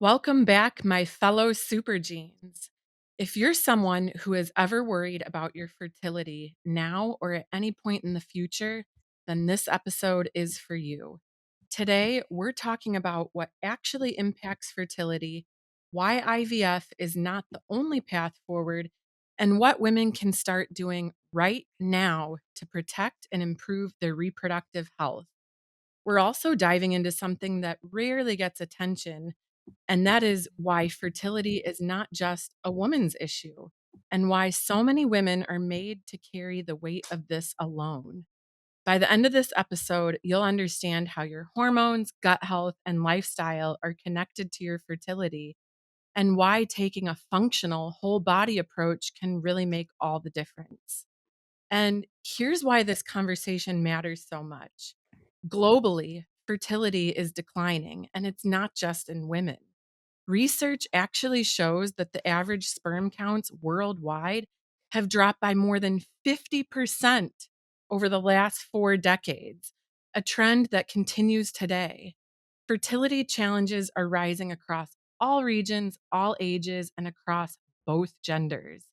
Welcome back, my fellow Supergenes. If you're someone who has ever worried about your fertility now or at any point in the future, then this episode is for you. Today, we're talking about what actually impacts fertility, why IVF is not the only path forward, and what women can start doing right now to protect and improve their reproductive health. We're also diving into something that rarely gets attention, and that is why fertility is not just a woman's issue, and why so many women are made to carry the weight of this alone. By the end of this episode, you'll understand how your hormones, gut health, and lifestyle are connected to your fertility, and why taking a functional whole body approach can really make all the difference. And here's why this conversation matters so much. Globally, fertility is declining, and it's not just in women. Research actually shows that the average sperm counts worldwide have dropped by more than 50% over the last 4 decades, a trend that continues today. Fertility challenges are rising across all regions, all ages, and across both genders.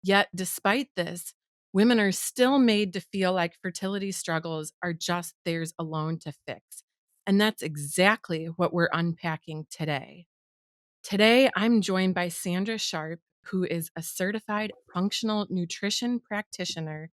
Yet, despite this, women are still made to feel like fertility struggles are just theirs alone to fix. And that's exactly what we're unpacking today. Today, I'm joined by Sandra Sharpe, who is a certified functional nutrition practitioner,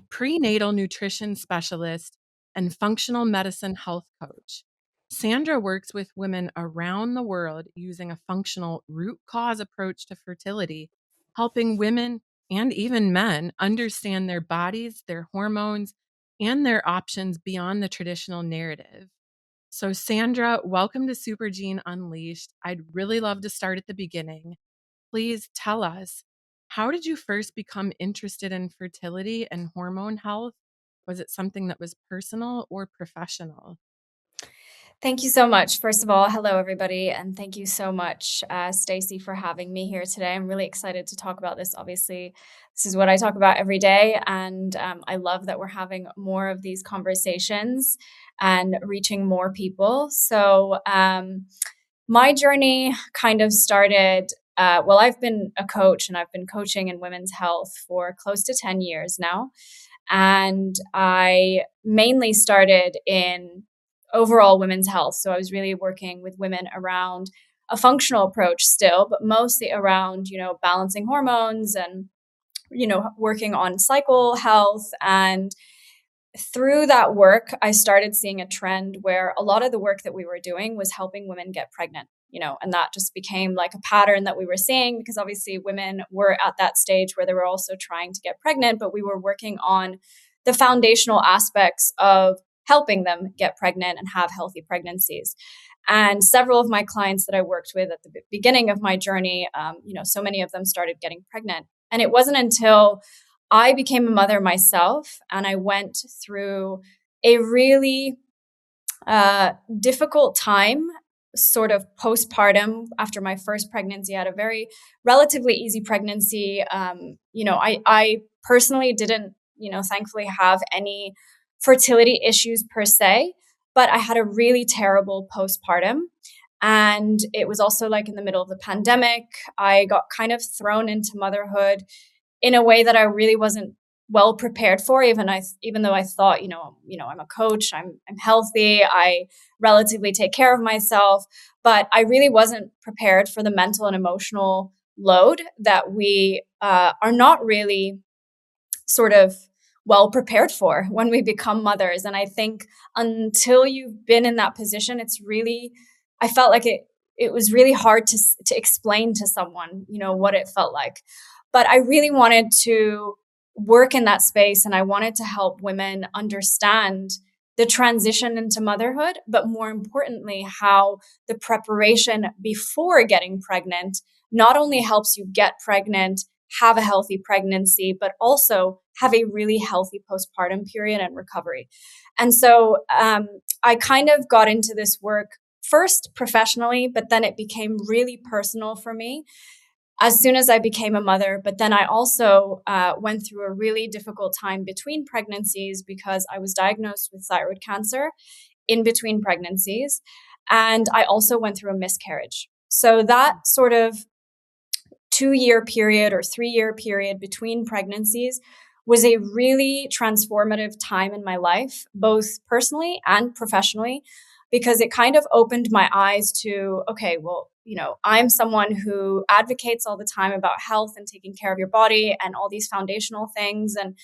prenatal nutrition specialist, and functional medicine health coach. Sandra works with women around the world using a functional root cause approach to fertility, helping women and even men understand their bodies, their hormones, and their options beyond the traditional narrative. So, Sandra, welcome to Supergene Unleashed. I'd really love to start at the beginning. Please tell us, how did you first become interested in fertility and hormone health? Was it something that was personal or professional? Thank you so much. First of all, hello everybody, and thank you so much, Stacy, for having me here today. I'm really excited to talk about this. Obviously, this is what I talk about every day, and I love that we're having more of these conversations and reaching more people. My journey kind of started. I've been a coach, and I've been coaching in women's health for close to 10 years now, and I mainly started in overall women's health. So I was really working with women around a functional approach still, but mostly around, balancing hormones and, working on cycle health. And through that work, I started seeing a trend where a lot of the work that we were doing was helping women get pregnant, and that just became like a pattern that we were seeing because obviously women were at that stage where they were also trying to get pregnant, but we were working on the foundational aspects of helping them get pregnant and have healthy pregnancies. And several of my clients that I worked with at the beginning of my journey, so many of them started getting pregnant. And it wasn't until I became a mother myself and I went through a really difficult time, sort of postpartum after my first pregnancy. I had a very relatively easy pregnancy. I personally didn't, thankfully have any fertility issues per se, but I had a really terrible postpartum. And it was also like in the middle of the pandemic. I got kind of thrown into motherhood in a way that I really wasn't well prepared for. Even though I thought, I'm a coach, I'm healthy, I relatively take care of myself, but I really wasn't prepared for the mental and emotional load that we are not really sort of well prepared for when we become mothers. And I think until you've been in that position, I felt like it was really hard to explain to someone, what it felt like. But I really wanted to work in that space, and I wanted to help women understand the transition into motherhood, but more importantly, how the preparation before getting pregnant not only helps you get pregnant, have a healthy pregnancy, but also have a really healthy postpartum period and recovery. And so I kind of got into this work first professionally, but then it became really personal for me as soon as I became a mother. But then I also went through a really difficult time between pregnancies because I was diagnosed with thyroid cancer in between pregnancies. And I also went through a miscarriage. So that sort of 2-year period or 3-year period between pregnancies was a really transformative time in my life, both personally and professionally, because it kind of opened my eyes to, okay, well, I'm someone who advocates all the time about health and taking care of your body and all these foundational things. And,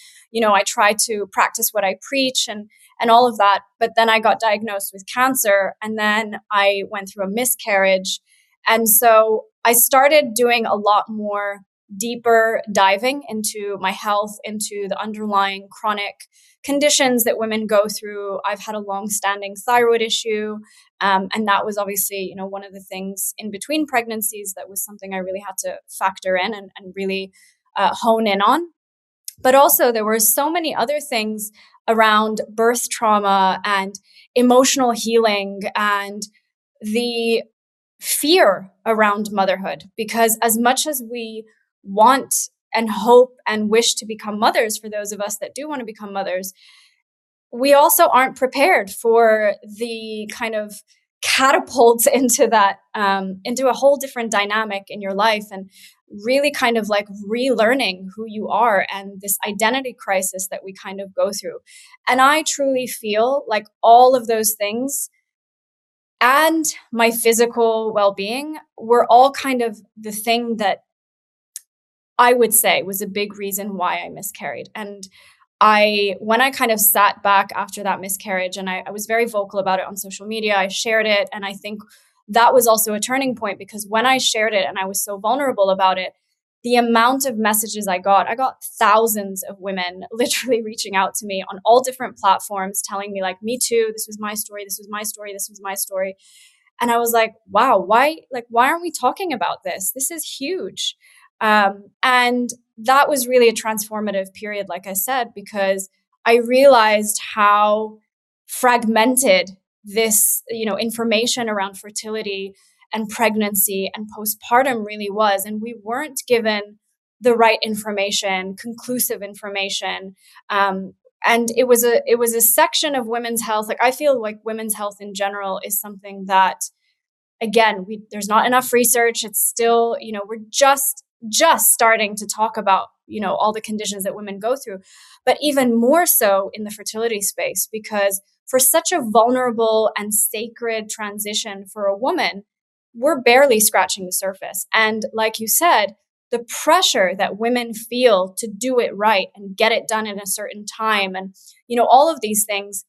I try to practice what I preach and all of that. But then I got diagnosed with cancer, and then I went through a miscarriage. And so I started doing a lot more deeper diving into my health, into the underlying chronic conditions that women go through. I've had a long-standing thyroid issue, and that was obviously, one of the things in between pregnancies that was something I really had to factor in and really hone in on. But also, there were so many other things around birth trauma and emotional healing and the fear around motherhood, because as much as we want and hope and wish to become mothers, for those of us that do want to become mothers, we also aren't prepared for the kind of catapult into that, into a whole different dynamic in your life, and really kind of like relearning who you are and this identity crisis that we kind of go through. And I truly feel like all of those things and my physical well-being were all kind of the thing that I would say was a big reason why I miscarried. And when I kind of sat back after that miscarriage, and I was very vocal about it on social media, I shared it. And I think that was also a turning point, because when I shared it and I was so vulnerable about it, the amount of messages I got thousands of women literally reaching out to me on all different platforms, telling me like, me too, this was my story, this was my story, this was my story. And I was like, wow, why aren't we talking about this? This is huge. And that was really a transformative period, like I said, because I realized how fragmented this, information around fertility and pregnancy and postpartum really was. And we weren't given the right information, conclusive information. And it was a section of women's health. Like, I feel like women's health in general is something that, again, there's not enough research. It's still, we're just starting to talk about, all the conditions that women go through, but even more so in the fertility space, because for such a vulnerable and sacred transition for a woman, we're barely scratching the surface. And like you said, the pressure that women feel to do it right and get it done in a certain time, and, all of these things,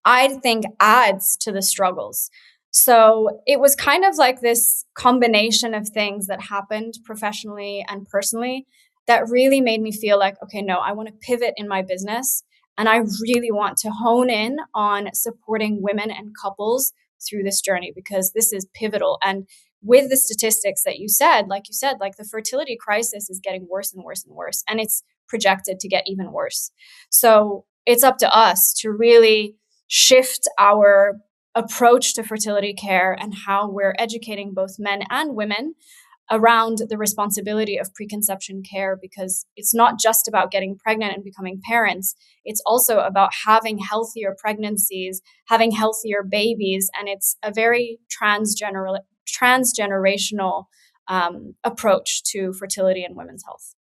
I think adds to the struggles. So it was kind of like this combination of things that happened professionally and personally that really made me feel like, okay, no, I want to pivot in my business. And I really want to hone in on supporting women and couples through this journey, because this is pivotal. And with the statistics that like you said, like the fertility crisis is getting worse and worse and worse, and it's projected to get even worse. So it's up to us to really shift our approach to fertility care and how we're educating both men and women around the responsibility of preconception care, because it's not just about getting pregnant and becoming parents. It's also about having healthier pregnancies, having healthier babies, and it's a very transgenerational approach to fertility and women's health.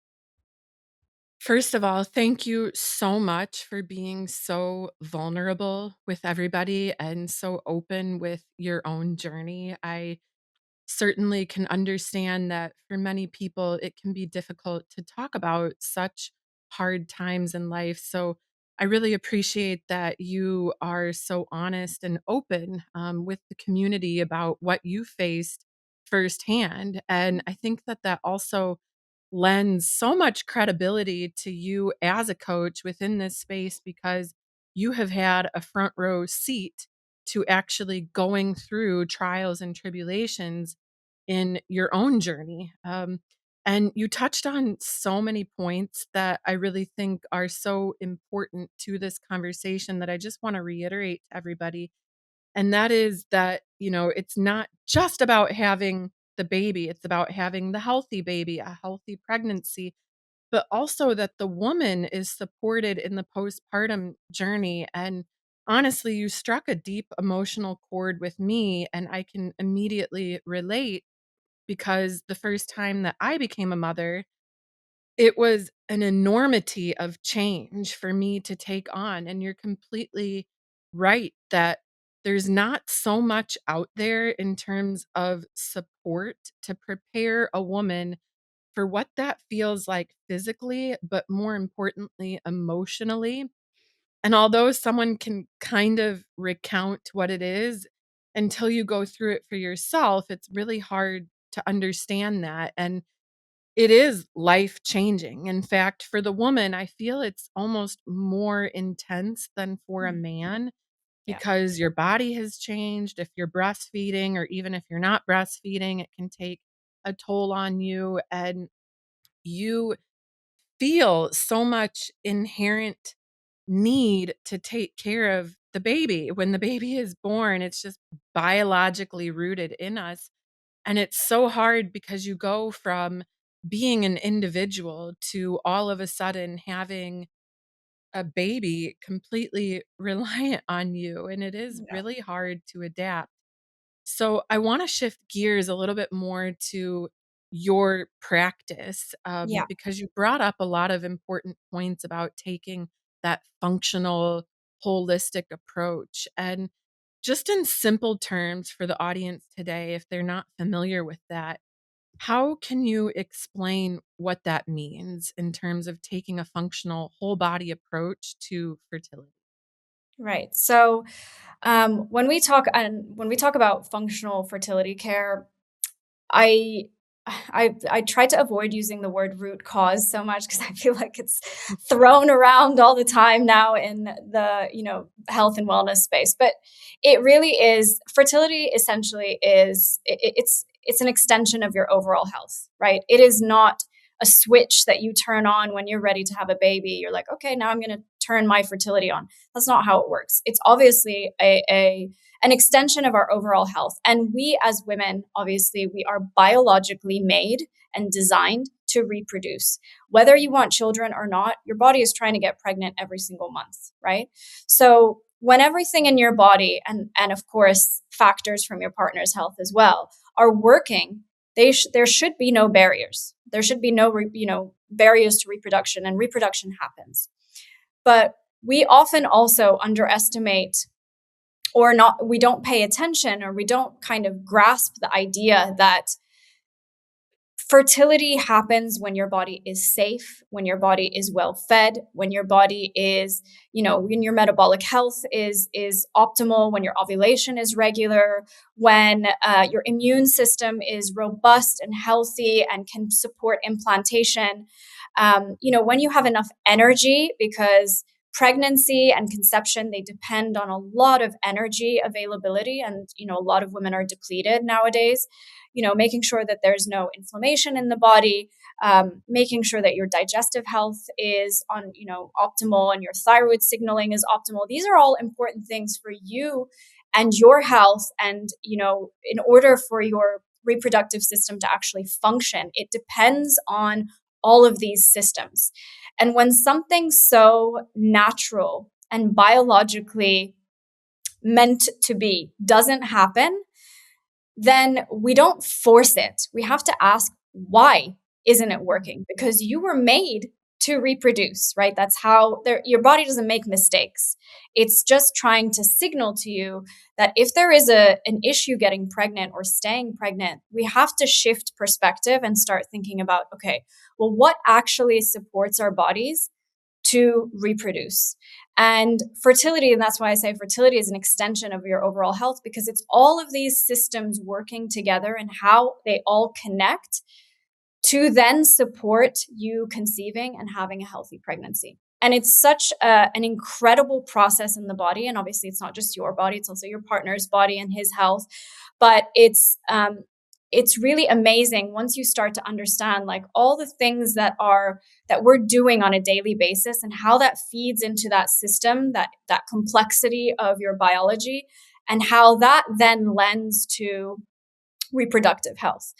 First of all, thank you so much for being so vulnerable with everybody and so open with your own journey. I certainly can understand that for many people, it can be difficult to talk about such hard times in life. So I really appreciate that you are so honest and open with the community about what you faced firsthand. And I think that that also lends so much credibility to you as a coach within this space, because you have had a front row seat to actually going through trials and tribulations in your own journey. And you touched on so many points that I really think are so important to this conversation that I just want to reiterate to everybody. And that is that, it's not just about having the baby, it's about having the healthy baby, a healthy pregnancy, but also that the woman is supported in the postpartum journey. And honestly, you struck a deep emotional chord with me, and I can immediately relate because the first time that I became a mother, it was an enormity of change for me to take on, and you're completely right that there's not so much out there in terms of support to prepare a woman for what that feels like physically, but more importantly, emotionally. And although someone can kind of recount what it is, until you go through it for yourself, it's really hard to understand that. And it is life changing. In fact, for the woman, I feel it's almost more intense than for a Mm. man Yeah. because your body has changed. If you're breastfeeding, or even if you're not breastfeeding, it can take a toll on you. And you feel so much inherent need to take care of the baby. When the baby is born, it's just biologically rooted in us. And it's so hard because you go from being an individual to all of a sudden having a baby completely reliant on you. And it is Yeah. really hard to adapt. So I want to shift gears a little bit more to your practice Yeah. because you brought up a lot of important points about taking that functional, holistic approach. And just in simple terms for the audience today, if they're not familiar with that, how can you explain what that means in terms of taking a functional, whole body approach to fertility? Right. So when we talk about functional fertility care, I I try to avoid using the word root cause so much because I feel like it's thrown around all the time now in the, health and wellness space. But it really is fertility essentially is it's an extension of your overall health, right? It is not a switch that you turn on when you're ready to have a baby. You're like, okay, now I'm going to turn my fertility on. That's not how it works. It's obviously a an extension of our overall health. And we as women, obviously, we are biologically made and designed to reproduce. Whether you want children or not, your body is trying to get pregnant every single month, right? So when everything in your body and of course factors from your partner's health as well are working, there should be no barriers. There should be no barriers to reproduction, and reproduction happens. But we often also underestimate or not, we don't pay attention, or we don't kind of grasp the idea that fertility happens when your body is safe, when your body is well fed, when your body is, when your metabolic health is optimal, when your ovulation is regular, when your immune system is robust and healthy and can support implantation. When you have enough energy, because pregnancy and conception, they depend on a lot of energy availability, and a lot of women are depleted nowadays. Making sure that there's no inflammation in the body, making sure that your digestive health is on optimal, and your thyroid signaling is optimal. These are all important things for you and your health, and in order for your reproductive system to actually function, it depends on all of these systems. And when something so natural and biologically meant to be doesn't happen, then we don't force it. We have to ask, why isn't it working? Because you were made to reproduce, right? That's how your body doesn't make mistakes. It's just trying to signal to you that if there is an issue getting pregnant or staying pregnant, we have to shift perspective and start thinking about, okay, well, what actually supports our bodies to reproduce? And fertility, and that's why I say fertility is an extension of your overall health, because it's all of these systems working together and how they all connect to then support you conceiving and having a healthy pregnancy. And it's such an incredible process in the body. And obviously, it's not just your body; it's also your partner's body and his health. But it's really amazing once you start to understand like all the things that we're doing on a daily basis, and how that feeds into that system, that complexity of your biology, and how that then lends to reproductive health.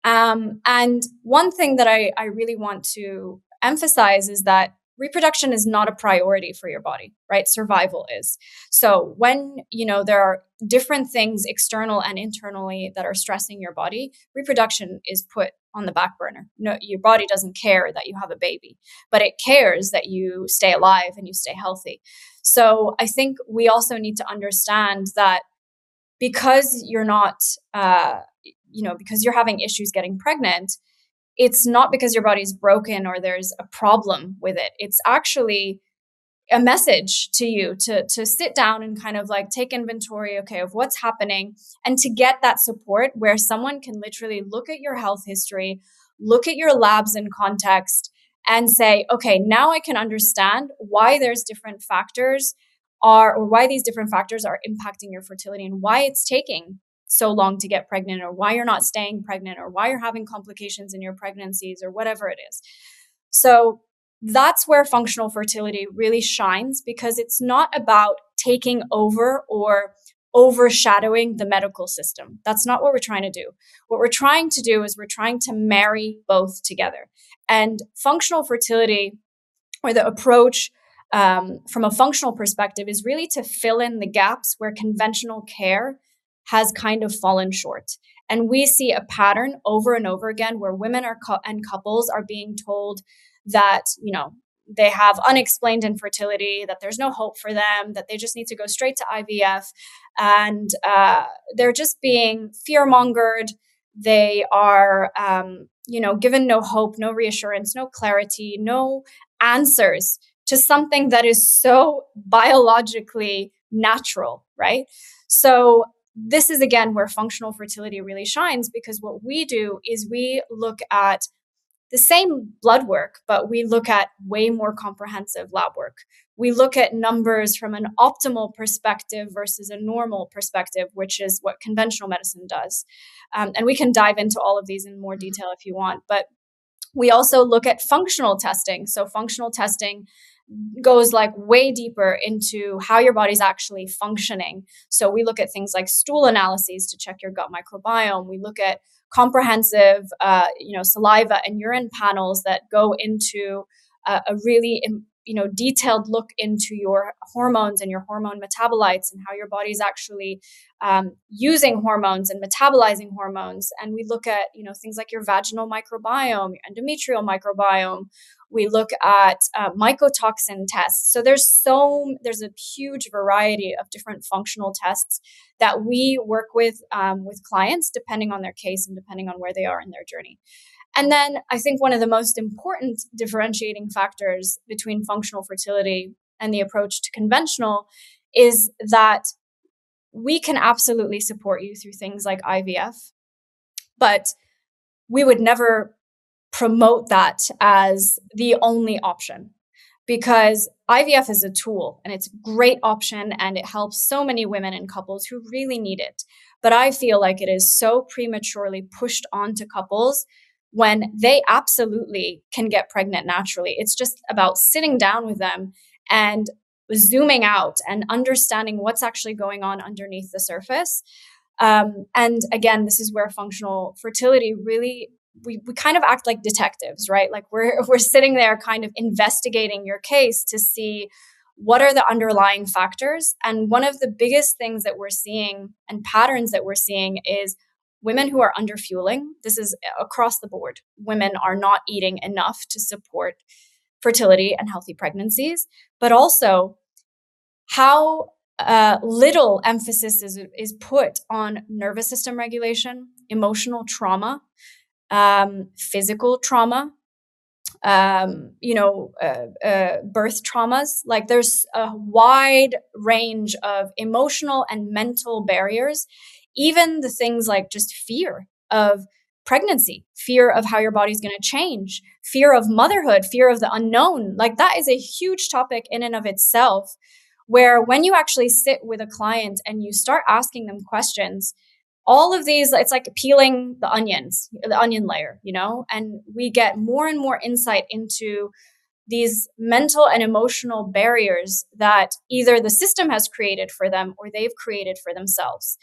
And one thing that I really want to emphasize is that reproduction is not a priority for your body, right? Survival is. So when, there are different things external and internally that are stressing your body, reproduction is put on the back burner. No, your body doesn't care that you have a baby, but it cares that you stay alive and you stay healthy. So I think we also need to understand that because you're not, because you're having issues getting pregnant, it's not because your body's broken or there's a problem with it. It's actually a message to you to sit down and kind of like take inventory, okay, of what's happening, and to get that support where someone can literally look at your health history, look at your labs in context, and say, okay, now I can understand why there's different factors or why these different factors are impacting your fertility and why it's taking so long to get pregnant, or why you're not staying pregnant, or why you're having complications in your pregnancies, or whatever it is. So that's where functional fertility really shines, because it's not about taking over or overshadowing the medical system. That's not what we're trying to do. What we're trying to do is we're trying to marry both together. And functional fertility, or the approach from a functional perspective, is really to fill in the gaps where conventional care has kind of fallen short. And we see a pattern over and over again where women and couples are being told that, they have unexplained infertility, that there's no hope for them, that they just need to go straight to IVF. And they're just being fear-mongered. They are, given no hope, no reassurance, no clarity, no answers to something that is so biologically natural, right? So this is, again, where functional fertility really shines, because what we do is we look at the same blood work, but we look at way more comprehensive lab work. We look at numbers from an optimal perspective versus a normal perspective, which is what conventional medicine does. And we can dive into all of these in more detail if you want. But we also look at functional testing. So functional testing goes like way deeper into how your body's actually functioning. So we look at things like stool analyses to check your gut microbiome. We look at comprehensive, saliva and urine panels that go into a really, detailed look into your hormones and your hormone metabolites and how your body's actually using hormones and metabolizing hormones. And we look at, things like your vaginal microbiome, your endometrial microbiome. We look at mycotoxin tests. So there's a huge variety of different functional tests that we work with clients, depending on their case and depending on where they are in their journey. And then I think one of the most important differentiating factors between functional fertility and the approach to conventional is that we can absolutely support you through things like IVF, but we would never promote that as the only option, because IVF is a tool and it's a great option and it helps so many women and couples who really need it. But I feel like it is so prematurely pushed onto couples when they absolutely can get pregnant naturally. It's just about sitting down with them and zooming out and understanding what's actually going on underneath the surface. And again, this is where functional fertility really, we kind of act like detectives, right? Like we're sitting there kind of investigating your case to see what are the underlying factors. And one of the biggest things that we're seeing and patterns that we're seeing is women who are underfueling. This is across the board. Women are not eating enough to support fertility and healthy pregnancies, but also how little emphasis is put on nervous system regulation, emotional trauma, physical trauma, birth traumas. Like there's a wide range of emotional and mental barriers, even the things like just fear of pregnancy, fear of how your body's going to change, fear of motherhood, fear of the unknown. Like that is a huge topic in and of itself, where when you actually sit with a client and you start asking them questions, all of these, it's like peeling the onion layer, and we get more and more insight into these mental and emotional barriers that either the system has created for them or they've created for themselves.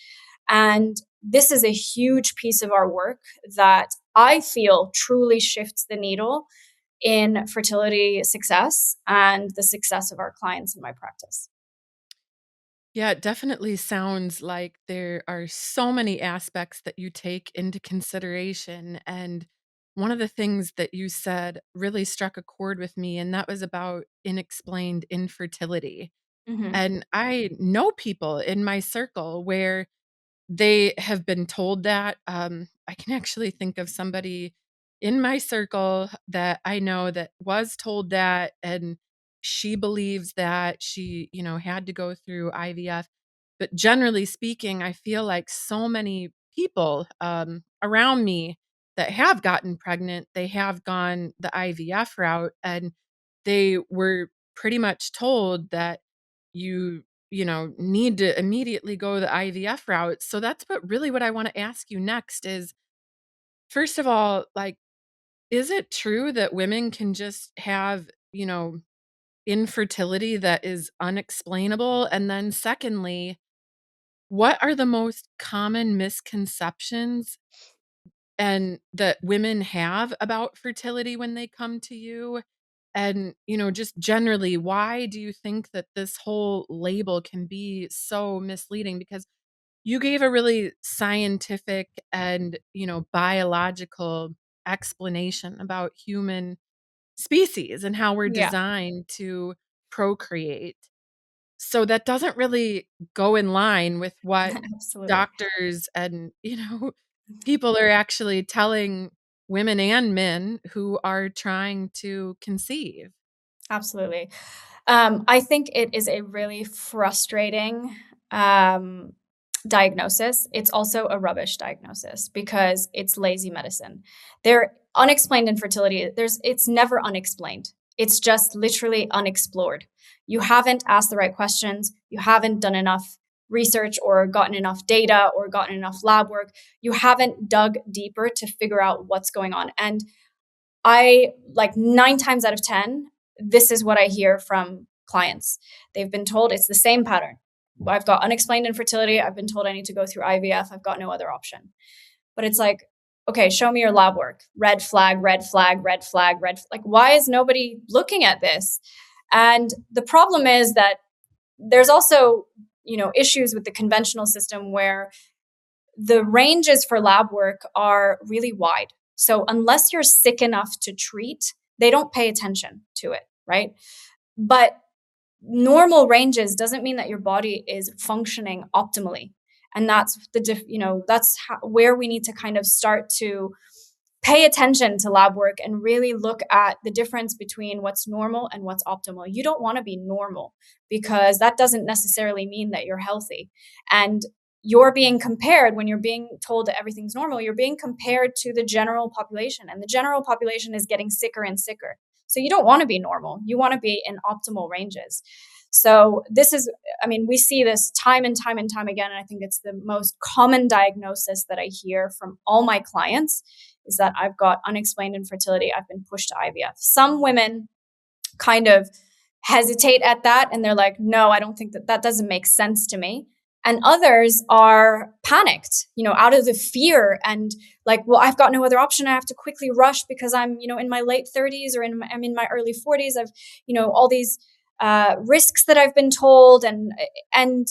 And this is a huge piece of our work that I feel truly shifts the needle in fertility success and the success of our clients in my practice. Yeah, it definitely sounds like there are so many aspects that you take into consideration. And one of the things that you said really struck a chord with me, and that was about unexplained infertility. Hmm. And I know people in my circle where they have been told that. I can actually think of somebody in my circle that I know that was told that, and she believes that she, had to go through IVF. But generally speaking, I feel like so many people around me that have gotten pregnant, they have gone the IVF route, and they were pretty much told that you need to immediately go the IVF route. So that's what I wanna ask you next is, first of all, like, is it true that women can just have, infertility that is unexplainable? And then secondly, what are the most common misconceptions and that women have about fertility when they come to you? And, just generally, why do you think that this whole label can be so misleading? Because you gave a really scientific and, biological explanation about human species and how we're Yeah, designed to procreate. So that doesn't really go in line with what absolutely. doctors and, people are actually telling women and men who are trying to conceive. Absolutely. I think it is a really frustrating um, diagnosis. It's also a rubbish diagnosis because it's lazy medicine. There, unexplained infertility. It's never unexplained. It's just literally unexplored. You haven't asked the right questions. You haven't done enough research or gotten enough data or gotten enough lab work. You haven't dug deeper to figure out what's going on. And I like 9 times out of 10, this is what I hear from clients. They've been told it's the same pattern. I've got unexplained infertility. I've been told I need to go through IVF. I've got no other option. But it's like, okay, show me your lab work. Red flag, red flag, red flag, like, why is nobody looking at this? And the problem is that there's also, issues with the conventional system where the ranges for lab work are really wide. So unless you're sick enough to treat, they don't pay attention to it, right? But normal ranges doesn't mean that your body is functioning optimally. And that's that's where we need to kind of start to pay attention to lab work and really look at the difference between what's normal and what's optimal. You don't want to be normal because that doesn't necessarily mean that you're healthy. And you're being compared when you're being told that everything's normal, you're being compared to the general population, and the general population is getting sicker and sicker. So you don't want to be normal. You want to be in optimal ranges. So this is, I mean, we see this time and time and time again. And I think it's the most common diagnosis that I hear from all my clients is that I've got unexplained infertility. I've been pushed to IVF. Some women kind of hesitate at that and they're like, no, I don't think that doesn't make sense to me. And others are panicked, out of the fear and like, well, I've got no other option. I have to quickly rush because I'm, in my late 30s or I'm in my early 40s. I've, all these risks that I've been told. And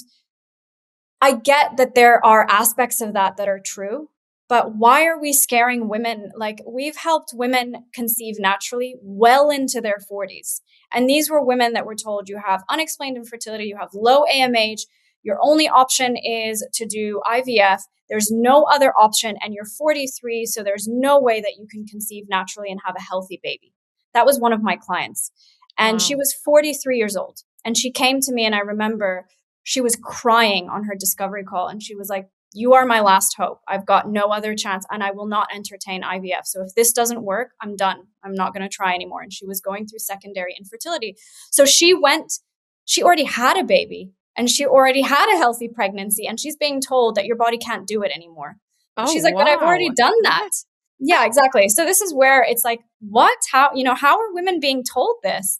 I get that there are aspects of that that are true, but why are we scaring women? Like, we've helped women conceive naturally well into their 40s. And these were women that were told you have unexplained infertility, you have low AMH, your only option is to do IVF. There's no other option, and you're 43, so there's no way that you can conceive naturally and have a healthy baby. That was one of my clients. And she Wow. was 43 years old. And she came to me, and I remember she was crying on her discovery call. And she was like, you are my last hope. I've got no other chance and I will not entertain IVF. So if this doesn't work, I'm done. I'm not going to try anymore. And she was going through secondary infertility. So she already had a baby and she already had a healthy pregnancy and she's being told that your body can't do it anymore. But Oh, she's like, but I've already wow. done that. What? Yeah, exactly. So this is where it's like, what? How are women being told this?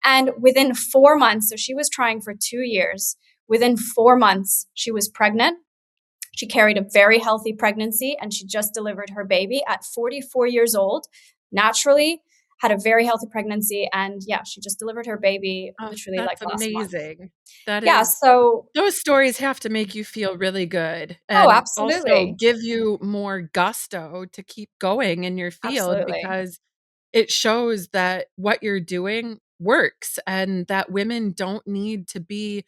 And within 4 months, so she was trying for 2 years. Within 4 months, she was pregnant. She carried a very healthy pregnancy and she just delivered her baby at 44 years old, naturally. had a very healthy pregnancy, and yeah, she just delivered her baby Oh, literally like that's last month. amazing. That Yeah, is so those stories have to make you feel really good oh, and also absolutely. give you more gusto to keep going in your field Absolutely. because it shows that what you're doing works and that women don't need to be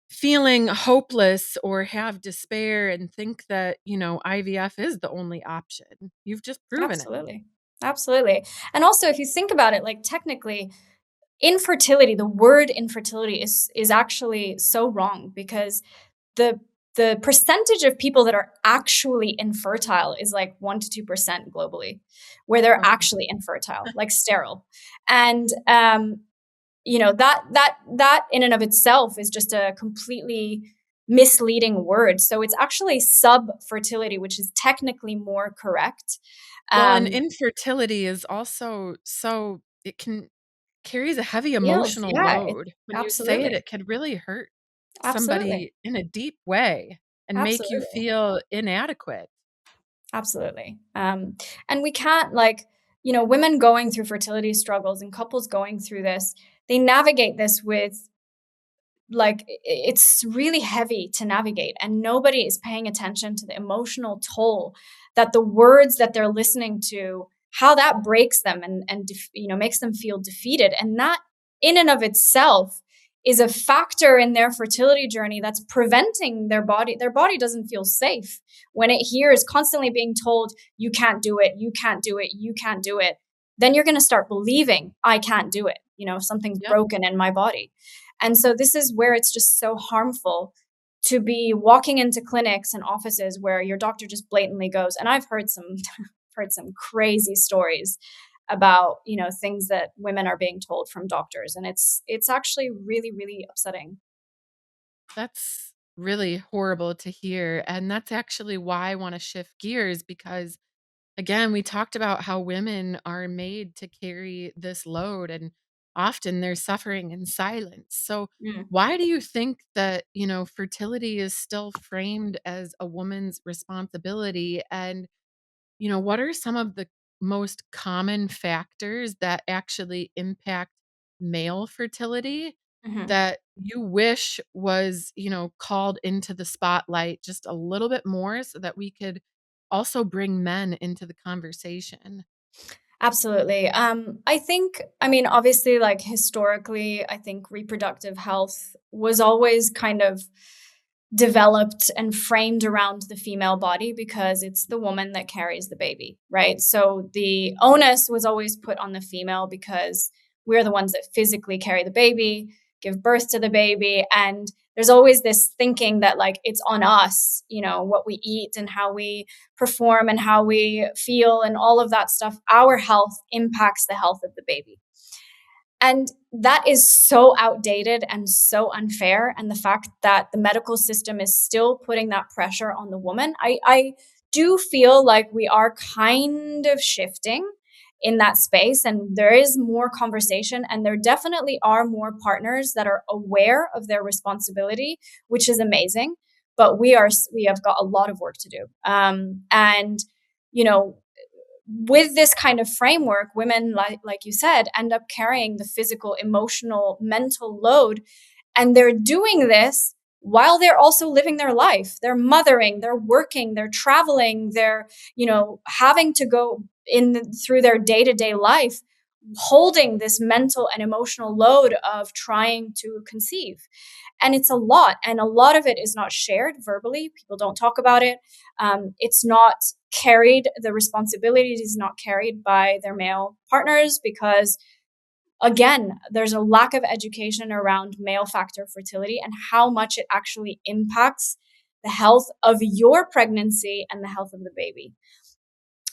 feeling hopeless or have despair and think that, IVF is the only option. You've just proven it. Absolutely. Absolutely. And also if you think about it, like technically infertility, the word infertility is actually so wrong because the the percentage of people that are actually infertile is like 1 to 2% globally, where they're Wow. actually infertile, like sterile. And that in and of itself is just a completely misleading word. So it's actually subfertility, which is technically more correct. Well, and Um, infertility is also so it can carries a heavy Feels, emotional yeah, it load. When you say it, absolutely. it can really hurt Absolutely. somebody in a deep way and make you Absolutely. feel inadequate. Absolutely. And we can't like, women going through fertility struggles and couples going through this, they navigate this with like it's really heavy to navigate and nobody is paying attention to the emotional toll that the words that they're listening to, how that breaks them and makes them feel defeated, and that in and of itself is a factor in their fertility journey that's preventing their body doesn't feel safe when it hears constantly being told you can't do it, you can't do it, you can't do it. Then you're going to start believing I can't do it, something's Yep. broken in my body. And so this is where it's just so harmful to be walking into clinics and offices where your doctor just blatantly goes, and I've heard some heard some crazy stories about, things that women are being told from doctors, and it's actually really really upsetting. That's really horrible to hear, and that's actually why I wanna shift gears because, again, we talked about how women are made to carry this load, and often they're suffering in silence. So, Mm, why do you think that, fertility is still framed as a woman's responsibility? And what are some of the most common factors that actually impact male fertility mhm. that you wish was, called into the spotlight just a little bit more so that we could also bring men into the conversation? Absolutely. I mean, obviously, like historically, I think reproductive health was always kind of developed and framed around the female body because it's the woman that carries the baby, right? So the onus was always put on the female because we're the ones that physically carry the baby, give birth to the baby. And there's always this thinking that, like, it's on us, what we eat and how we perform and how we feel and all of that stuff. Our health impacts the health of the baby. And that is so outdated and so unfair. And the fact that the medical system is still putting that pressure on the woman, I do feel like we are kind of shifting in that space. And there is more conversation, and there definitely are more partners that are aware of their responsibility, which is amazing. But we have got a lot of work to do. And you know, with this kind of framework, women, like you said, end up carrying the physical, emotional, mental load. And they're doing this while they're also living their life. They're mothering, they're working, they're traveling, they're, having to go through their day to day life, holding this mental and emotional load of trying to conceive. And it's a lot. And a lot of it is not shared verbally. People don't talk about it. It's not carried, the responsibility is not carried by their male partners because, again, there's a lack of education around male factor fertility and how much it actually impacts the health of your pregnancy and the health of the baby.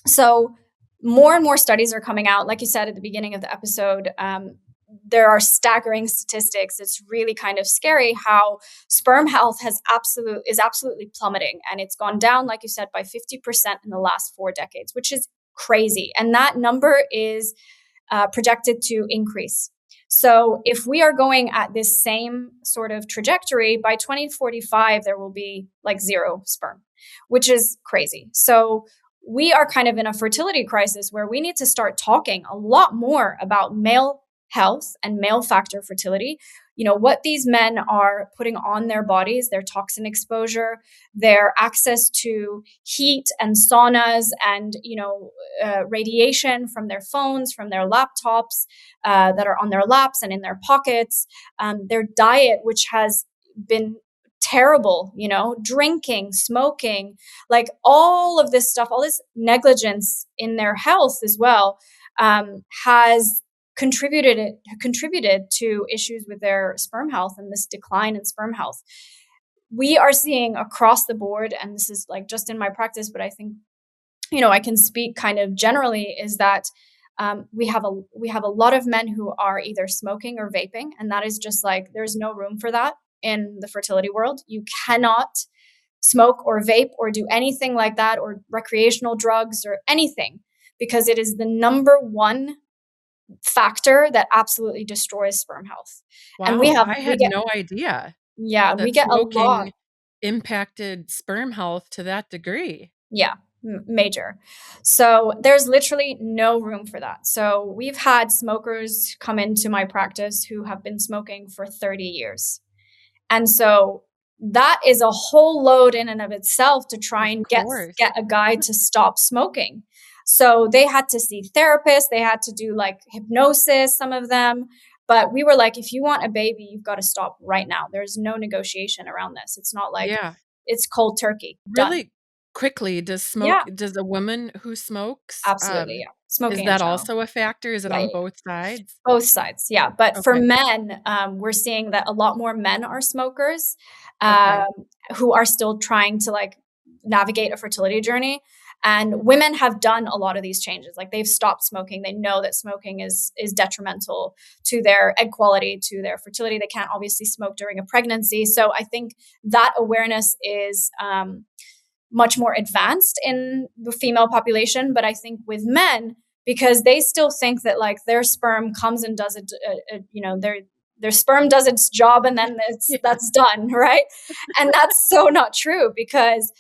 So, more and more studies are coming out. Like you said at the beginning of the episode, there are staggering statistics. It's really kind of scary how sperm health is absolutely plummeting, and it's gone down, like you said, by 50% in the last 4 decades, which is crazy. And that number is projected to increase. So, if we are going at this same sort of trajectory, by 2045, there will be like zero sperm, which is crazy. So, we are kind of in a fertility crisis where we need to start talking a lot more about male health and male factor fertility. What these men are putting on their bodies, their toxin exposure, their access to heat and saunas and, radiation from their phones, from their laptops that are on their laps and in their pockets, their diet, which has been terrible, drinking, smoking, like all of this stuff, all this negligence in their health as well, has contributed to issues with their sperm health and this decline in sperm health. We are seeing across the board, and this is like just in my practice, but I think, I can speak kind of generally, is that we have a lot of men who are either smoking or vaping, and that is just like, there's no room for that in the fertility world. You cannot smoke or vape or do anything like that, or recreational drugs or anything, because it is the number one factor that absolutely destroys sperm health. And Wow, I had no idea we that get a lot. smoking impacted sperm health to that degree. Yeah, major. So there's literally no room for that. So we've had smokers come into my practice who have been smoking for 30 years. And so that is a whole load in and of itself to try Of and get course. a guy to stop smoking. So they had to see therapists, they had to do like hypnosis, some of them. But we were like, if you want a baby, you've got to stop right now. There's no negotiation around this. It's not like Yeah. it's cold turkey, done. Really quickly, Yeah, does a woman who smokes, absolutely. Yeah. is Smoking in that general. also a factor? Is it Yeah, on yeah, both sides? both sides, yeah. But for Okay, men, we're seeing that a lot more men are smokers, um, okay. who are still trying to like navigate a fertility journey. And women have done a lot of these changes. Like they've stopped smoking. They know that smoking is detrimental to their egg quality, to their fertility. They can't obviously smoke during a pregnancy. So I think that awareness is much more advanced in the female population. But I think with men, because they still think that like their sperm comes and does their sperm does its job and then Yeah, that's done, right? And that's so not true, because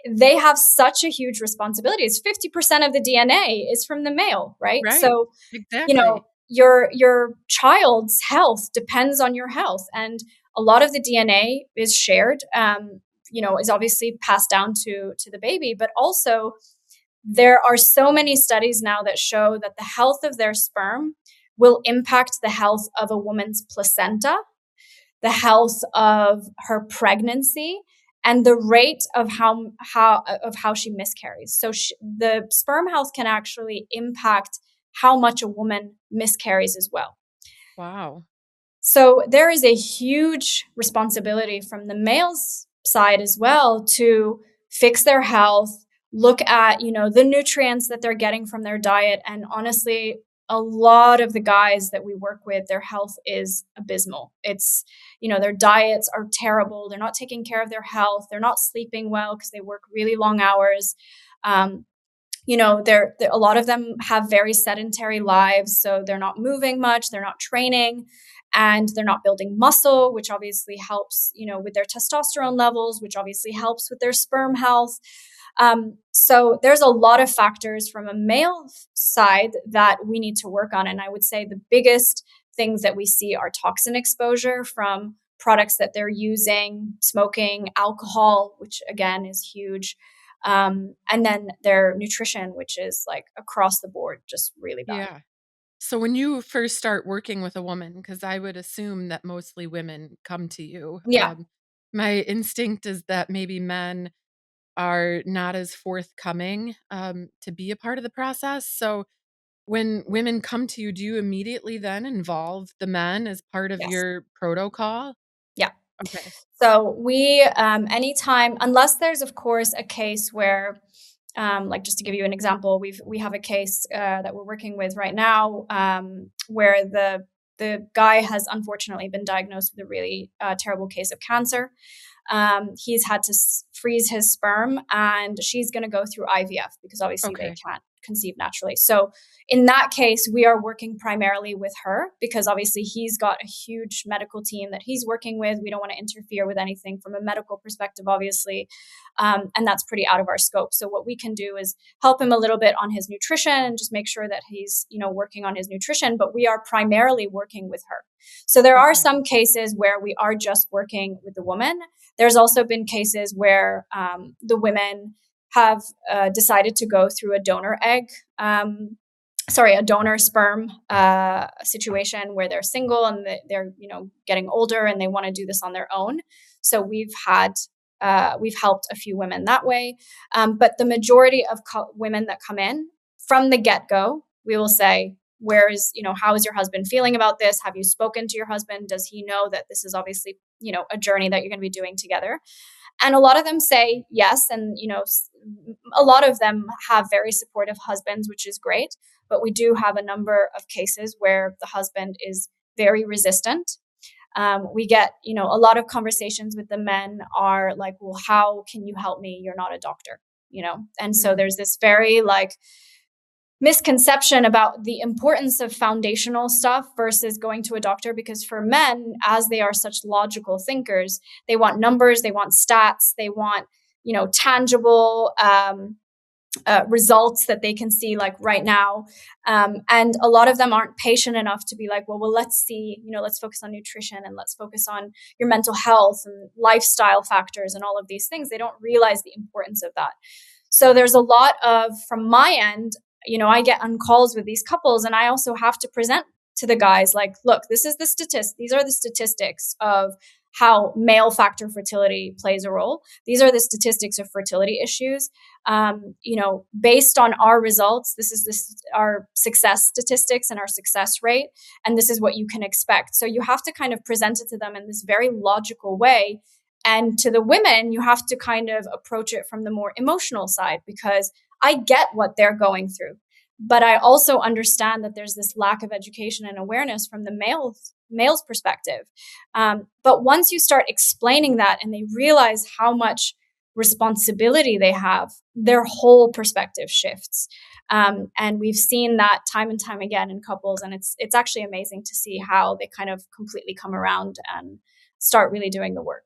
they have such a huge responsibility. It's 50% of the DNA is from the male, right? right. So, Exactly. your child's health depends on your health, and a lot of the DNA is shared. Is obviously passed down to the baby, but also there are so many studies now that show that the health of their sperm will impact the health of a woman's placenta, the health of her pregnancy, and the rate of how she miscarries. So the sperm health can actually impact how much a woman miscarries as well. Wow. So there is a huge responsibility from the male's side as well to fix their health, look at, the nutrients that they're getting from their diet. And honestly, a lot of the guys that we work with, their health is abysmal. It's, their diets are terrible. They're not taking care of their health. They're not sleeping well because they work really long hours. They're a lot of them have very sedentary lives, so they're not moving much, they're not training, and they're not building muscle, which obviously helps, with their testosterone levels, which obviously helps with their sperm health. So there's a lot of factors from a male side that we need to work on. And I would say the biggest things that we see are toxin exposure from products that they're using, smoking, alcohol, which again is huge. And then their nutrition, which is like across the board, just really bad. Yeah. So when you first start working with a woman, because I would assume that mostly women come to you, Yeah. my instinct is that maybe men are not as forthcoming, to be a part of the process. So when women come to you, do you immediately then involve the men as part of Yes. your protocol? Yeah. Okay. So we, anytime, unless there's of course a case where, like just to give you an example, we have a case that we're working with right now, where the guy has unfortunately been diagnosed with a really terrible case of cancer. He's had to freeze his sperm, and she's going to go through IVF because obviously they Okay. can't conceive naturally. So in that case, we are working primarily with her because obviously he's got a huge medical team that he's working with. We don't want to interfere with anything from a medical perspective, obviously. And that's pretty out of our scope. So what we can do is help him a little bit on his nutrition and just make sure that he's, working on his nutrition, but we are primarily working with her. So there are Okay. some cases where we are just working with the woman. There's also been cases where the women have decided to go through a donor egg, a donor sperm situation where they're single and they're getting older and they want to do this on their own. So we've helped a few women that way, but the majority of women that come in from the get-go, we will say, how is your husband feeling about this? Have you spoken to your husband? Does he know that this is obviously a journey that you're going to be doing together? And a lot of them say yes. And, a lot of them have very supportive husbands, which is great. But we do have a number of cases where the husband is very resistant. We get, a lot of conversations with the men are like, well, how can you help me? You're not a doctor, And so there's this very misconception about the importance of foundational stuff versus going to a doctor, because for men, as they are such logical thinkers, they want numbers, they want stats, they want tangible results that they can see like right now, and a lot of them aren't patient enough to be like, well, let's see, let's focus on nutrition and let's focus on your mental health and lifestyle factors and all of these things. They don't realize the importance of that. So there's a lot of, from my end, I get on calls with these couples and I also have to present to the guys like, look, these are the statistics of how male factor fertility plays a role. These are the statistics of fertility issues. Based on our results, this is our success statistics and our success rate, and this is what you can expect. So you have to kind of present it to them in this very logical way. And to the women, you have to kind of approach it from the more emotional side, because I get what they're going through. But I also understand that there's this lack of education and awareness from the male's perspective. But once you start explaining that and they realize how much responsibility they have, their whole perspective shifts. And we've seen that time and time again in couples. And it's actually amazing to see how they kind of completely come around and start really doing the work.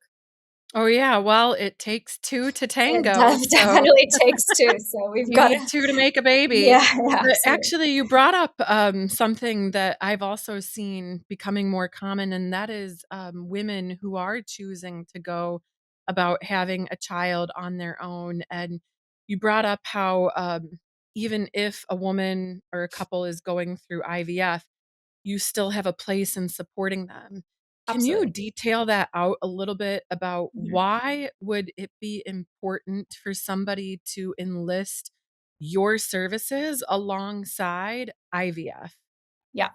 Oh, yeah. Well, it takes two to It tango. does So definitely takes two. So we've you got need to, two to make a baby. yeah, yeah, But absolutely. actually, you brought up something that I've also seen becoming more common, and that is women who are choosing to go about having a child on their own. And you brought up how even if a woman or a couple is going through IVF, you still have a place in supporting them. Can you Absolutely. detail that out a little bit about Mhm. why would it be important for somebody to enlist your services alongside IVF? Yeah.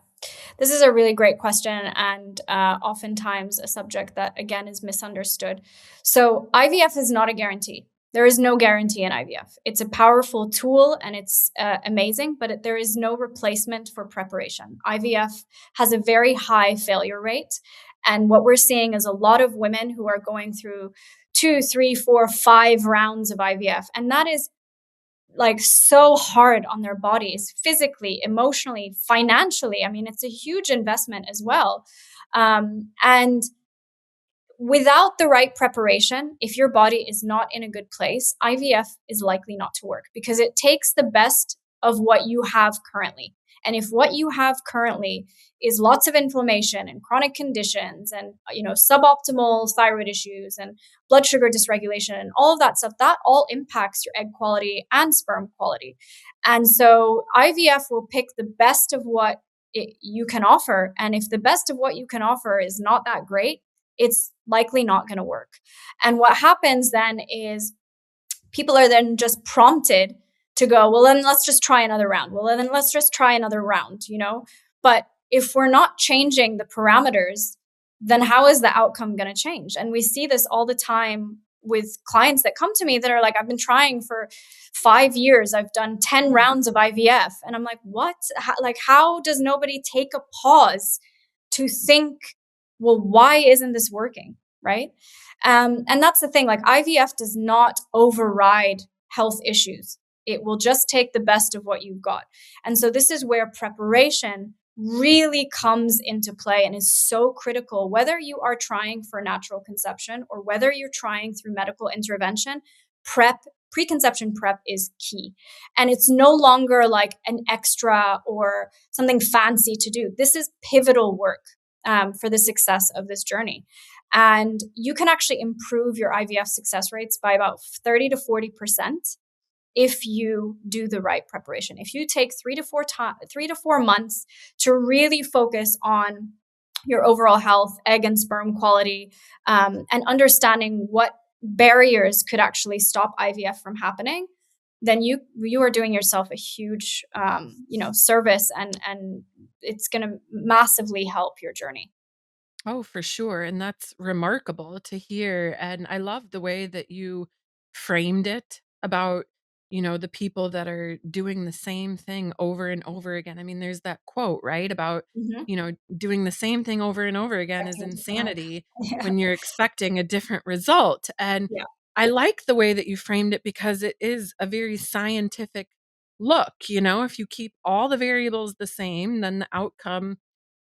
This is a really great question, and oftentimes a subject that, again, is misunderstood. So, IVF is not a guarantee. There is no guarantee in IVF. It's a powerful tool and it's amazing, but there is no replacement for preparation. IVF has a very high failure rate. And what we're seeing is a lot of women who are going through 2, 3, 4, 5 rounds of IVF. And that is like so hard on their bodies, physically, emotionally, financially. I mean, it's a huge investment as well. And without the right preparation, if your body is not in a good place, IVF is likely not to work, because it takes the best of what you have currently. And if what you have currently is lots of inflammation and chronic conditions and suboptimal thyroid issues and blood sugar dysregulation and all of that stuff, that all impacts your egg quality and sperm quality. And so IVF will pick the best of what you can offer. And if the best of what you can offer is not that great, it's likely not going to work. And what happens then is people are then just prompted to go, well, then let's just try another round. Well, then let's just try another round. But if we're not changing the parameters, then how is the outcome going to change? And we see this all the time with clients that come to me that are like, I've been trying for 5 years. I've done 10 rounds of IVF. And I'm like, what? How does nobody take a pause to think, well, why isn't this working? Right. And that's the thing, like IVF does not override health issues. It will just take the best of what you've got. And so this is where preparation really comes into play and is so critical, whether you are trying for natural conception or whether you're trying through medical intervention. Preconception prep is key. And it's no longer like an extra or something fancy to do. This is pivotal work for the success of this journey. And you can actually improve your IVF success rates by about 30 to 40% if you do the right preparation. If you take 3 to 4 months to really focus on your overall health, egg and sperm quality, and understanding what barriers could actually stop IVF from happening, then you are doing yourself a huge service, and it's going to massively help your journey. Oh, for sure. And that's remarkable to hear. And I love the way that you framed it about, the people that are doing the same thing over and over again. I mean, there's that quote, right? About, Mm-hmm. doing the same thing over and over again is Expecting a different out. insanity Yeah. when you're expecting a different result. And Yeah. I like the way that you framed it because it is a very scientific look. If you keep all the variables the same, then the outcome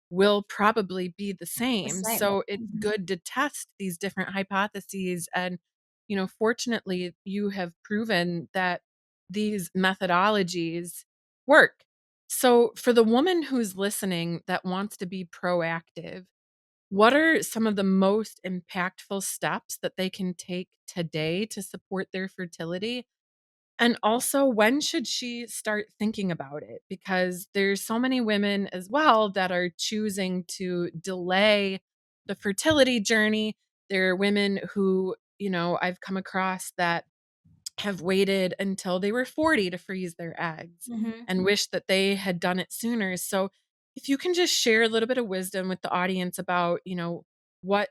will probably be the The same. same. So it's Mhm. good to test these different hypotheses. And, fortunately, you have proven that these methodologies work. So for the woman who's listening that wants to be proactive, what are some of the most impactful steps that they can take today to support their fertility? And also, when should she start thinking about it? Because there's so many women as well that are choosing to delay the fertility journey. There are women who, I've come across that have waited until they were 40 to freeze their eggs Mhm. and wish that they had done it sooner. So, if you can just share a little bit of wisdom with the audience about, what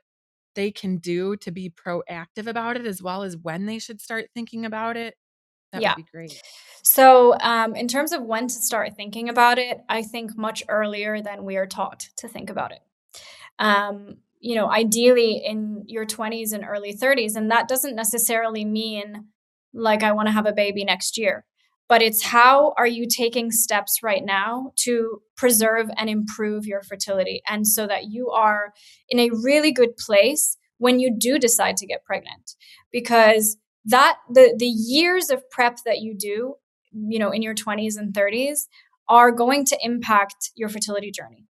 they can do to be proactive about it, as well as when they should start thinking about it, that would Yeah. be great. So, in terms of when to start thinking about it, I think much earlier than we are taught to think about it. Ideally in your 20s and early 30s. And that doesn't necessarily mean like I want to have a baby next year, but it's how are you taking steps right now to preserve and improve your fertility, and so that you are in a really good place when you do decide to get pregnant. Because that the years of prep that you do, in your 20s and 30s are going to impact your fertility journey.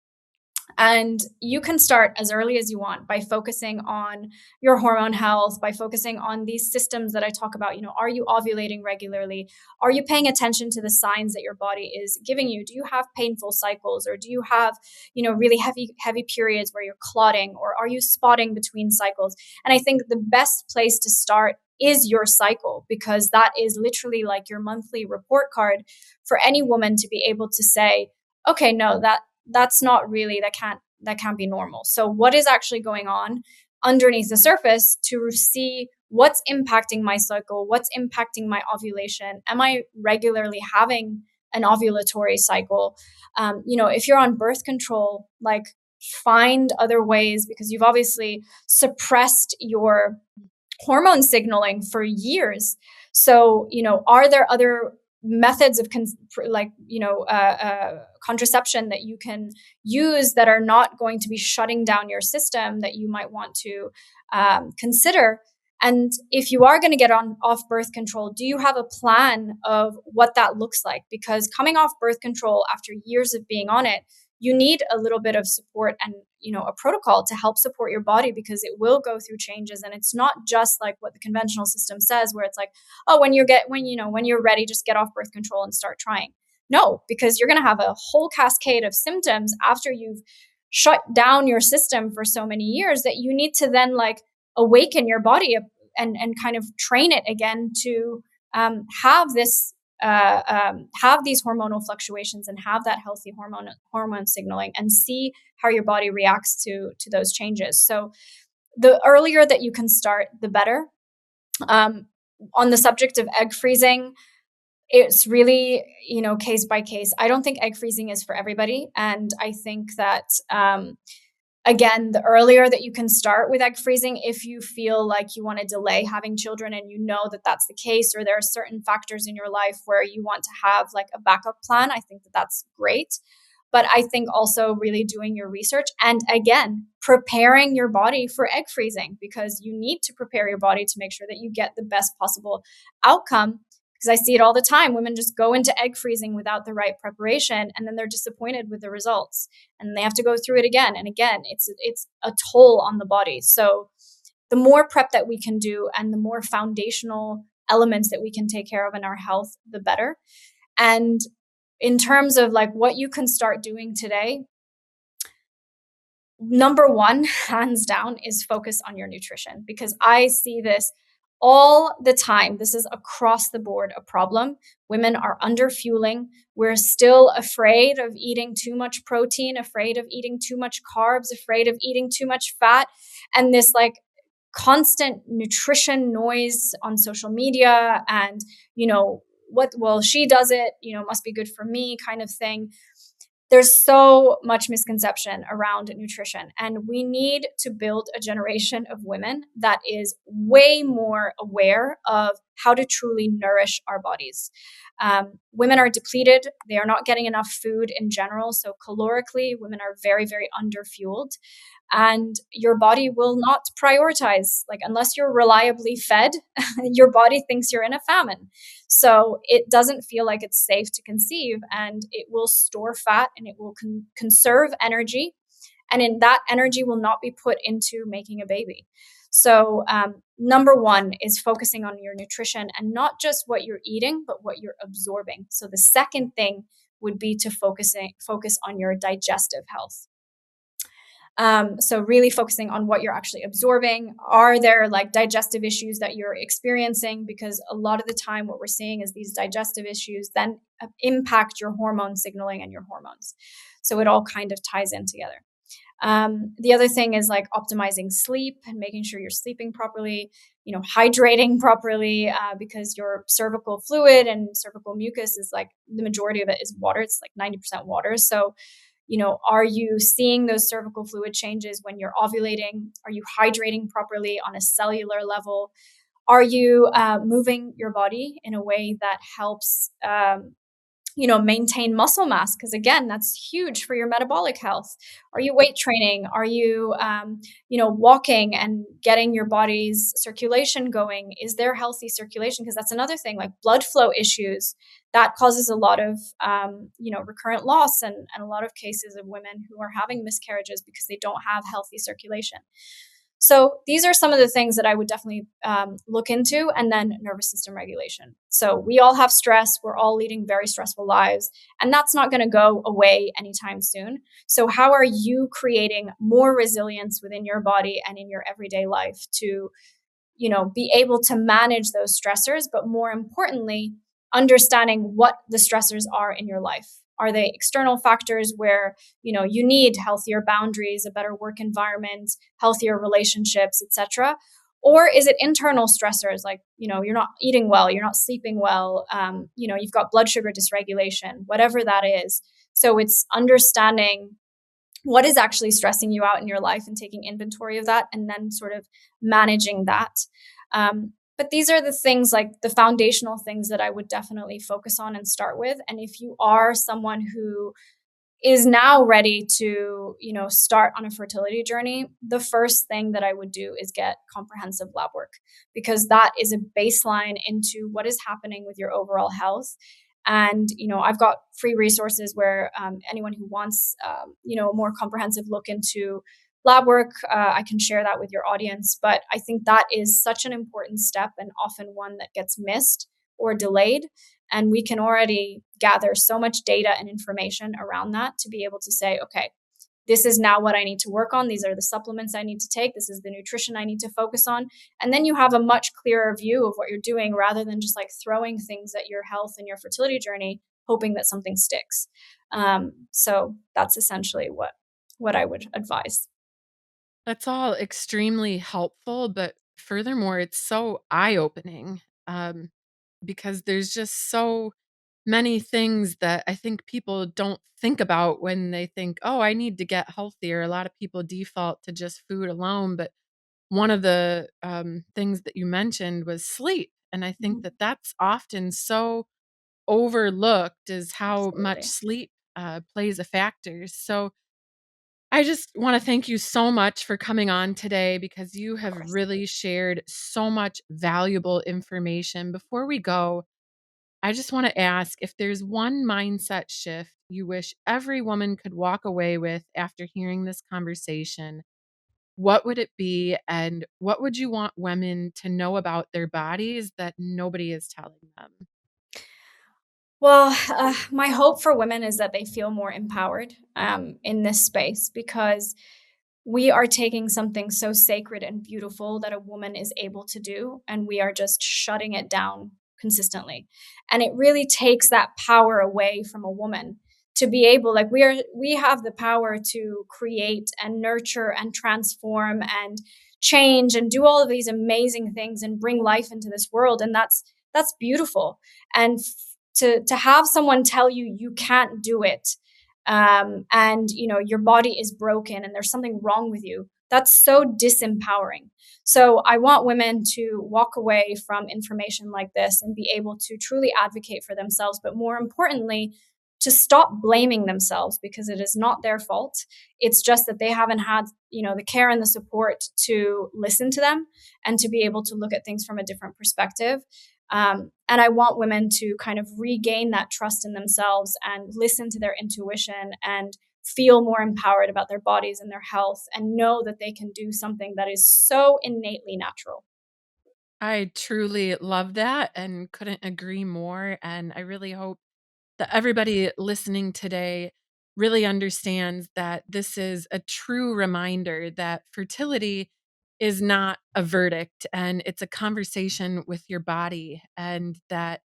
And you can start as early as you want by focusing on your hormone health, by focusing on these systems that I talk about. Are you ovulating regularly? Are you paying attention to the signs that your body is giving you? Do you have painful cycles, or do you have, really heavy periods where you're clotting, or are you spotting between cycles? And I think the best place to start is your cycle, because that is literally like your monthly report card for any woman to be able to say, okay, no, that's not really, that can't be normal. So what is actually going on underneath the surface to see what's impacting my cycle, what's impacting my ovulation? Am I regularly having an ovulatory cycle? If you're on birth control, like, find other ways, because you've obviously suppressed your hormone signaling for years. So, are there other methods of contraception that you can use that are not going to be shutting down your system that you might want to consider? And if you are going to get on off birth control, do you have a plan of what that looks like? Because coming off birth control after years of being on it, you need a little bit of support and, a protocol to help support your body, because it will go through changes. And it's not just like what the conventional system says, where it's like, oh, when you're ready, just get off birth control and start trying. No, because you're going to have a whole cascade of symptoms after you've shut down your system for so many years, that you need to then like awaken your body and kind of train it again to have these hormonal fluctuations and have that healthy hormone signaling, and see how your body reacts to those changes. So the earlier that you can start, the better. Um, on the subject of egg freezing, it's really, case by case. I don't think egg freezing is for everybody, and I think that Again, the earlier that you can start with egg freezing, if you feel like you want to delay having children and you know that that's the case, or there are certain factors in your life where you want to have like a backup plan, I think that that's great. But I think also really doing your research and again, preparing your body for egg freezing, because you need to prepare your body to make sure that you get the best possible outcome. Because I see it all the time. Women just go into egg freezing without the right preparation, and then they're disappointed with the results, and they have to go through it again and again. It's a toll on the body. So the more prep that we can do and the more foundational elements that we can take care of in our health, the better. And in terms of like what you can start doing today, number one, hands down, is focus on your nutrition, because I see this all the time. This is across the board a problem. Women are under fueling. We're still afraid of eating too much protein, afraid of eating too much carbs, afraid of eating too much fat. And this like constant nutrition noise on social media and, well, she does it, must be good for me kind of thing. There's so much misconception around nutrition, and we need to build a generation of women that is way more aware of how to truly nourish our bodies. Women are depleted. They are not getting enough food in general. So calorically, women are very, very underfueled, and your body will not prioritize. Like, unless you're reliably fed, your body thinks you're in a famine. So it doesn't feel like it's safe to conceive, and it will store fat and it will conserve energy. And in that energy will not be put into making a baby. So, number one is focusing on your nutrition, and not just what you're eating, but what you're absorbing. So the second thing would be to focus on your digestive health. So really focusing on what you're actually absorbing. Are there like digestive issues that you're experiencing? Because a lot of the time what we're seeing is these digestive issues then impact your hormone signaling and your hormones. So it all kind of ties in together. The other thing is like optimizing sleep and making sure you're sleeping properly, hydrating properly, because your cervical fluid and cervical mucus is like the majority of it is water. It's like 90% water. So are you seeing those cervical fluid changes when you're ovulating? Are you hydrating properly on a cellular level? Are you moving your body in a way that helps, maintain muscle mass? Because again, that's huge for your metabolic health. Are you weight training? Are you, walking and getting your body's circulation going? Is there healthy circulation? Because that's another thing, like blood flow issues, that causes a lot of, recurrent loss and a lot of cases of women who are having miscarriages because they don't have healthy circulation. So these are some of the things that I would definitely look into. And then nervous system regulation. So we all have stress. We're all leading very stressful lives, and that's not going to go away anytime soon. So how are you creating more resilience within your body and in your everyday life to, be able to manage those stressors, but more importantly, understanding what the stressors are in your life? Are they external factors where, you need healthier boundaries, a better work environment, healthier relationships, etc.? Or is it internal stressors like, you're not eating well, you're not sleeping well, you've got blood sugar dysregulation, whatever that is. So it's understanding what is actually stressing you out in your life and taking inventory of that, and then sort of managing that. But these are the things, like the foundational things, that I would definitely focus on and start with. And if you are someone who is now ready to, start on a fertility journey, the first thing that I would do is get comprehensive lab work, because that is a baseline into what is happening with your overall health. And, I've got free resources where anyone who wants, a more comprehensive look into lab work, I can share that with your audience. But I think that is such an important step, and often one that gets missed or delayed. And we can already gather so much data and information around that to be able to say, okay, this is now what I need to work on. These are the supplements I need to take. This is the nutrition I need to focus on. And then you have a much clearer view of what you're doing, rather than just like throwing things at your health and your fertility journey, hoping that something sticks. So that's essentially what I would advise. That's all extremely helpful, but furthermore, it's so eye-opening, because there's just so many things that I think people don't think about when they think, "Oh, I need to get healthier." A lot of people default to just food alone, but one of the, things that you mentioned was sleep, and I think Mhm. that that's often so overlooked is how much Absolutely. sleep, plays a factor. So I just wanna thank you so much for coming on today because you Of have course. really shared so much valuable information. Before we go, I just wanna ask if there's one mindset shift you wish every woman could walk away with after hearing this conversation, what would it be, and what would you want women to know about their bodies that nobody is telling them? Well, my hope for women is that they feel more empowered in this space because we are taking something so sacred and beautiful that a woman is able to do, and we are just shutting it down consistently. And it really takes that power away from a woman to be able, like, we have the power to create and nurture and transform and change and do all of these amazing things and bring life into this world. And that's beautiful. And to have someone tell you you can't do it, and your body is broken and there's something wrong with you, that's so disempowering. So I want women to walk away from information like this and be able to truly advocate for themselves, but more importantly, to stop blaming themselves, because it is not their fault. It's just that they haven't had the care and the support to listen to them and to be able to look at things from a different perspective. And I want women to kind of regain that trust in themselves and listen to their intuition and feel more empowered about their bodies and their health and know that they can do something that is so innately natural. I truly love that and couldn't agree more, and I really hope that everybody listening today really understands that this is a true reminder that fertility is not a verdict and it's a conversation with your body, and that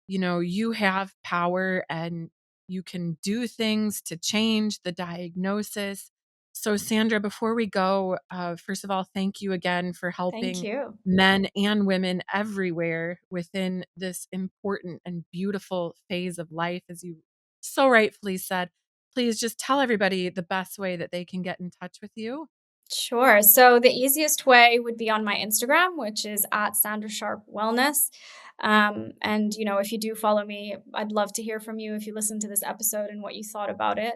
you have power and you can do things to change the diagnosis. So Sandra, before we go, first of all, thank you again for Thank helping you. men and women everywhere within this important and beautiful phase of life, as you so rightfully said. Please just tell everybody the best way that they can get in touch with you. Sure. So the easiest way would be on my Instagram, which is at Sandra Sharpe Wellness. And if you do follow me, I'd love to hear from you if you listen to this episode and what you thought about it.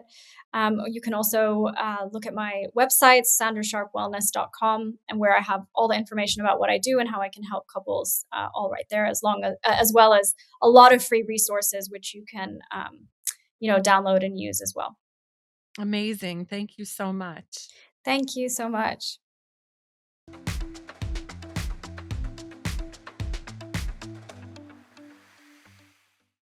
You can also look at my website, sandrasharpewellness.com, and where I have all the information about what I do and how I can help couples, all right there, as well as a lot of free resources which you can download and use as well. Amazing. Thank you so much. Thank you so much.